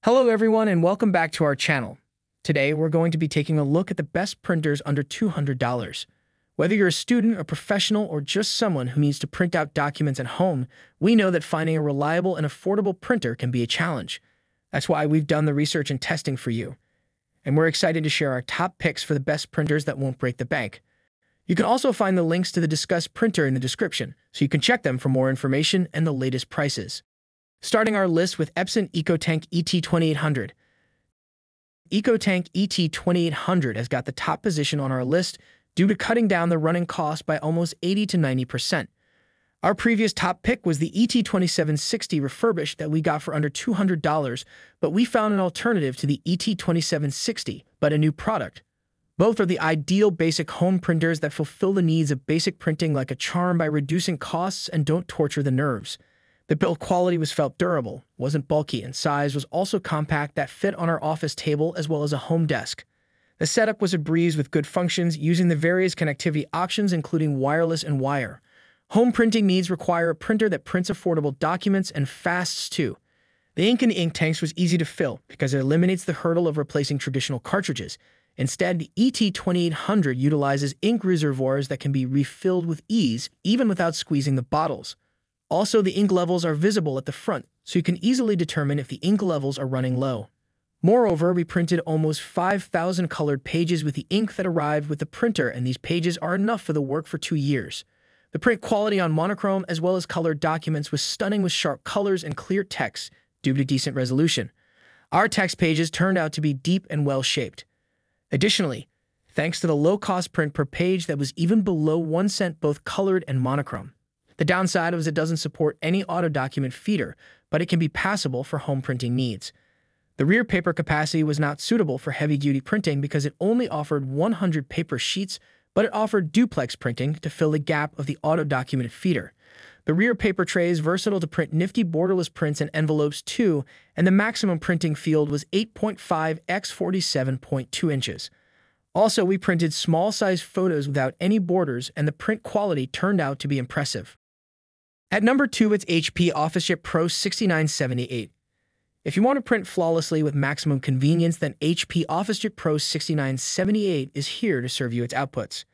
Hello everyone and welcome back to our channel. Today we're going to be taking a look at the best printers under $200. Whether you're a student, a professional, or just someone who needs to print out documents at home, we know that finding a reliable and affordable printer can be a challenge. That's why we've done the research and testing for you. And we're excited to share our top picks for the best printers that won't break the bank. You can also find the links to the discussed printer in the description, so you can check them for more information and the latest prices. Starting our list with Epson Ecotank ET2800. Ecotank ET2800 has got the top position on our list due to cutting down the running cost by almost 80 to 90%. Our previous top pick was the ET2760 refurbished that we got for under $200, but we found an alternative to the ET2760, but a new product. Both are the ideal basic home printers that fulfill the needs of basic printing like a charm by reducing costs and don't torture the nerves. The build quality was felt durable, wasn't bulky, and size was also compact that fit on our office table as well as a home desk. The setup was a breeze with good functions using the various connectivity options including wireless and wire. Home printing needs require a printer that prints affordable documents and fasts too. The ink in the ink tanks was easy to fill because it eliminates the hurdle of replacing traditional cartridges. Instead, the ET2800 utilizes ink reservoirs that can be refilled with ease even without squeezing the bottles. Also, the ink levels are visible at the front, so you can easily determine if the ink levels are running low. Moreover, we printed almost 5,000 colored pages with the ink that arrived with the printer, and these pages are enough for the work for 2 years. The print quality on monochrome as well as colored documents was stunning with sharp colors and clear text due to decent resolution. Our text pages turned out to be deep and well-shaped. Additionally, thanks to the low-cost print per page that was even below 1 cent both colored and monochrome. The downside was it doesn't support any auto document feeder, but it can be passable for home printing needs. The rear paper capacity was not suitable for heavy-duty printing because it only offered 100 paper sheets, but it offered duplex printing to fill the gap of the auto document feeder. The rear paper tray is versatile to print nifty borderless prints and envelopes too, and the maximum printing field was 8.5 x 47.2 inches. Also, we printed small-size photos without any borders, and the print quality turned out to be impressive. At number 2, it's HP Officejet Pro 6978. If you want to print flawlessly with maximum convenience, then HP Officejet Pro 6978 is here to serve you its outputs.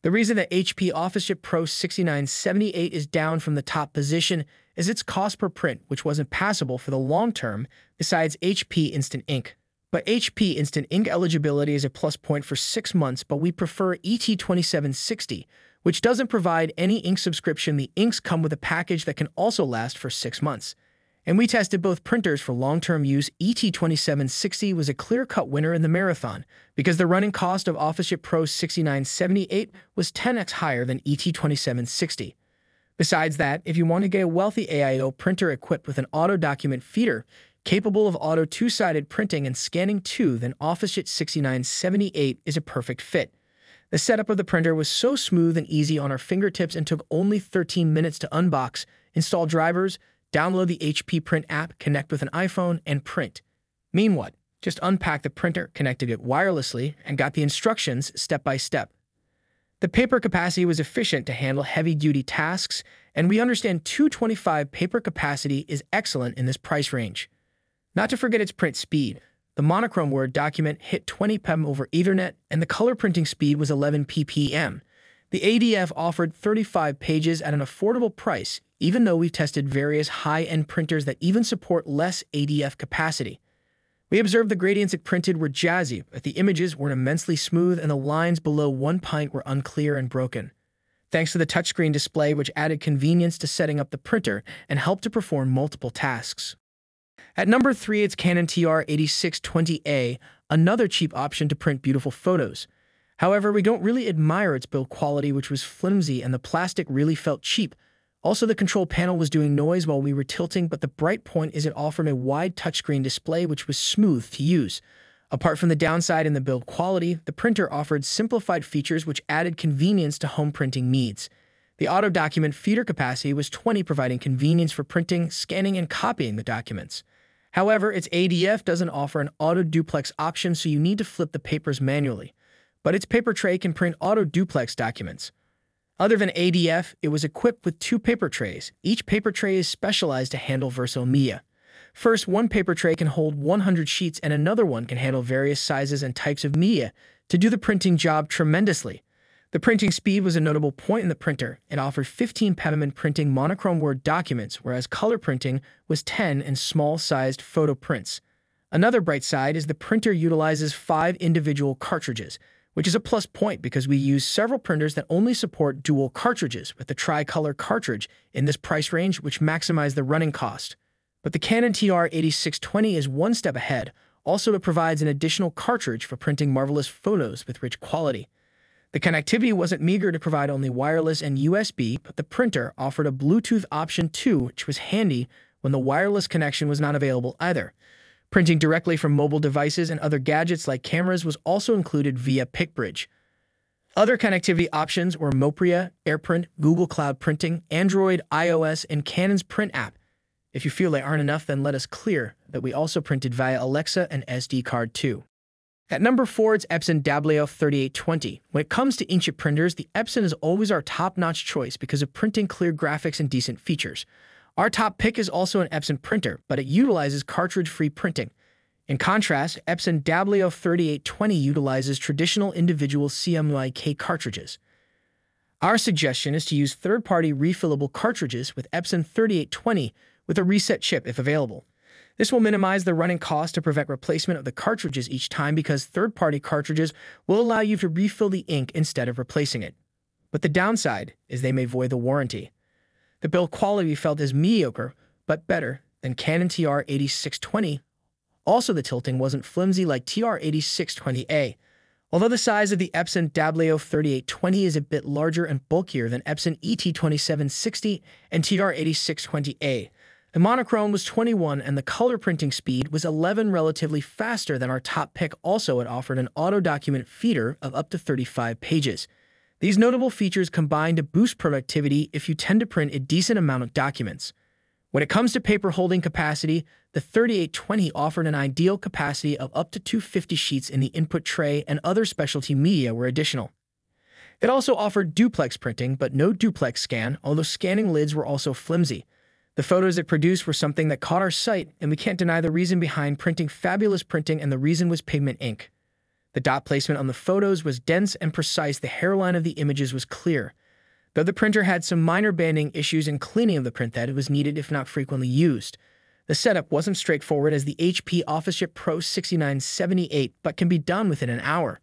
The reason that HP Officejet Pro 6978 is down from the top position is its cost per print, which wasn't passable for the long term, besides HP Instant Ink. But HP Instant Ink eligibility is a plus point for 6 months, but we prefer ET2760, which doesn't provide any ink subscription. The inks come with a package that can also last for 6 months. And we tested both printers for long-term use. ET2760 was a clear-cut winner in the marathon because the running cost of Officejet Pro 6978 was 10x higher than ET2760. Besides that, if you want to get a wealthy AIO printer equipped with an auto document feeder, capable of auto two-sided printing and scanning too, then Officejet 6978 is a perfect fit. The setup of the printer was so smooth and easy on our fingertips and took only 13 minutes to unbox, install drivers, download the HP Print app, connect with an iPhone, and print. Mean what? Just unpacked the printer, connected it wirelessly, and got the instructions step by step. The paper capacity was efficient to handle heavy-duty tasks, and we understand 225 paper capacity is excellent in this price range. Not to forget its print speed. The monochrome Word document hit 20 ppm over Ethernet, and the color printing speed was 11 ppm. The ADF offered 35 pages at an affordable price, even though we've tested various high-end printers that even support less ADF capacity. We observed the gradients it printed were jazzy, but the images were immensely smooth and the lines below 1 pint were unclear and broken. Thanks to the touchscreen display, which added convenience to setting up the printer and helped to perform multiple tasks. At number 3, it's Canon TR8620A, another cheap option to print beautiful photos. However, we don't really admire its build quality, which was flimsy, and the plastic really felt cheap. Also, the control panel was doing noise while we were tilting, but the bright point is it offered a wide touchscreen display which was smooth to use. Apart from the downside in the build quality, the printer offered simplified features which added convenience to home printing needs. The auto document feeder capacity was 20, providing convenience for printing, scanning, and copying the documents. However, its ADF doesn't offer an auto duplex option, so you need to flip the papers manually. But its paper tray can print auto duplex documents. Other than ADF, it was equipped with 2 paper trays. Each paper tray is specialized to handle versatile media. First, one paper tray can hold 100 sheets and another one can handle various sizes and types of media to do the printing job tremendously. The printing speed was a notable point in the printer. It offered 15 Pantom in printing monochrome Word documents, whereas color printing was 10 in small-sized photo prints. Another bright side is the printer utilizes 5 individual cartridges, which is a plus point because we use several printers that only support dual cartridges with the tricolor cartridge in this price range, which maximize the running cost. But the Canon TR8620 is one step ahead. Also, it provides an additional cartridge for printing marvelous photos with rich quality. The connectivity wasn't meager to provide only wireless and USB, but the printer offered a Bluetooth option too, which was handy when the wireless connection was not available either. Printing directly from mobile devices and other gadgets like cameras was also included via PicBridge. Other connectivity options were Mopria, AirPrint, Google Cloud Printing, Android, iOS, and Canon's Print app. If you feel they aren't enough, then let us clear that we also printed via Alexa and SD card too. At number 4, it's Epson Dablio 3820. When it comes to inkjet printers, the Epson is always our top-notch choice because of printing clear graphics and decent features. Our top pick is also an Epson printer, but it utilizes cartridge-free printing. In contrast, Epson Dablio 3820 utilizes traditional individual CMYK cartridges. Our suggestion is to use third-party refillable cartridges with Epson 3820 with a reset chip if available. This will minimize the running cost to prevent replacement of the cartridges each time because third-party cartridges will allow you to refill the ink instead of replacing it. But the downside is they may void the warranty. The build quality we felt is mediocre, but better than Canon TR8620. Also, the tilting wasn't flimsy like TR8620A. Although the size of the Epson Dablio 3820 is a bit larger and bulkier than Epson ET2760 and TR8620A, the monochrome was 21 and the color printing speed was 11, relatively faster than our top pick. Also, it offered an auto-document feeder of up to 35 pages. These notable features combine to boost productivity if you tend to print a decent amount of documents. When it comes to paper holding capacity, the 3820 offered an ideal capacity of up to 250 sheets in the input tray, and other specialty media were additional. It also offered duplex printing, but no duplex scan, although scanning lids were also flimsy. The photos it produced were something that caught our sight, and we can't deny the reason behind printing fabulous printing, and the reason was pigment ink. The dot placement on the photos was dense and precise. The hairline of the images was clear. Though the printer had some minor banding issues and cleaning of the print that it was needed if not frequently used. The setup wasn't straightforward as the HP Officejet Pro 6978, but can be done within an hour.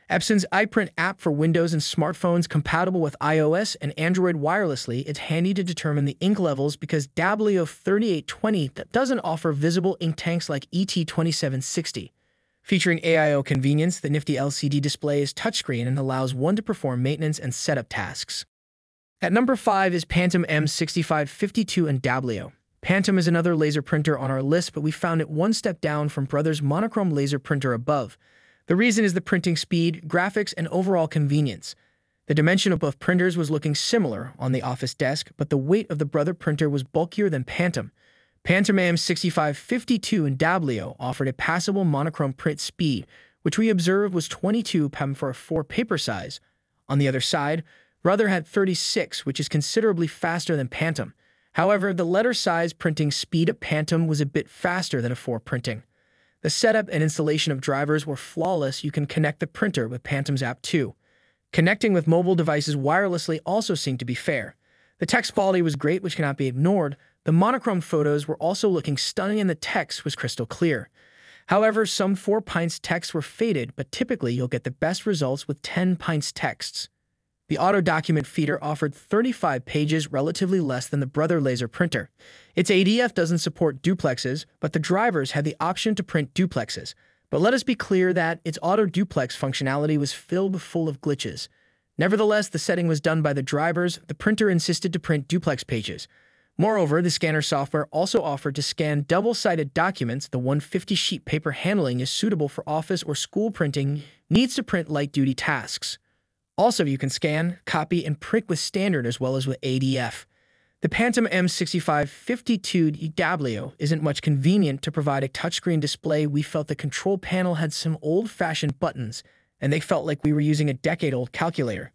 Epson's iPrint app for Windows and smartphones compatible with iOS and Android wirelessly. It's handy to determine the ink levels because Dablio 3820 doesn't offer visible ink tanks like ET2760. Featuring AIO convenience, the nifty LCD display is touchscreen and allows one to perform maintenance and setup tasks. At number 5 is Pantom M6552 and Dablio. Pantom is another laser printer on our list, but we found it one step down from Brothers' monochrome laser printer above. The reason is the printing speed, graphics, and overall convenience. The dimension of both printers was looking similar on the office desk, but the weight of the Brother printer was bulkier than Pantom. Pantom M6552 and Dablio offered a passable monochrome print speed, which we observed was 22 pm for a 4 paper size. On the other side, Brother had 36, which is considerably faster than Pantom. However, the letter size printing speed of Pantom was a bit faster than a 4 printing. The setup and installation of drivers were flawless. You can connect the printer with Pantom's app too. Connecting with mobile devices wirelessly also seemed to be fair. The text quality was great, which cannot be ignored. The monochrome photos were also looking stunning and the text was crystal clear. However, some 4 pints text were faded, but typically you'll get the best results with 10 pints texts. The auto document feeder offered 35 pages, relatively less than the Brother laser printer. Its ADF doesn't support duplexes, but the drivers had the option to print duplexes. But let us be clear that its auto duplex functionality was filled full of glitches. Nevertheless, the setting was done by the drivers. The printer insisted to print duplex pages. Moreover, the scanner software also offered to scan double-sided documents. The 150-sheet paper handling is suitable for office or school printing, needs to print light-duty tasks. Also, you can scan, copy, and print with standard as well as with ADF. The Pantom M6552 Dablio isn't much convenient to provide a touchscreen display. We felt the control panel had some old-fashioned buttons, and they felt like we were using a decade-old calculator.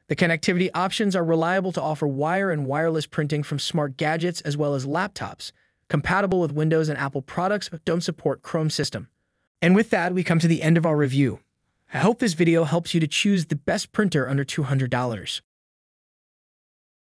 The connectivity options are reliable to offer wire and wireless printing from smart gadgets as well as laptops. compatible with Windows and Apple products, but don't support Chrome system. And with that, we come to the end of our review. I hope this video helps you to choose the best printer under $200.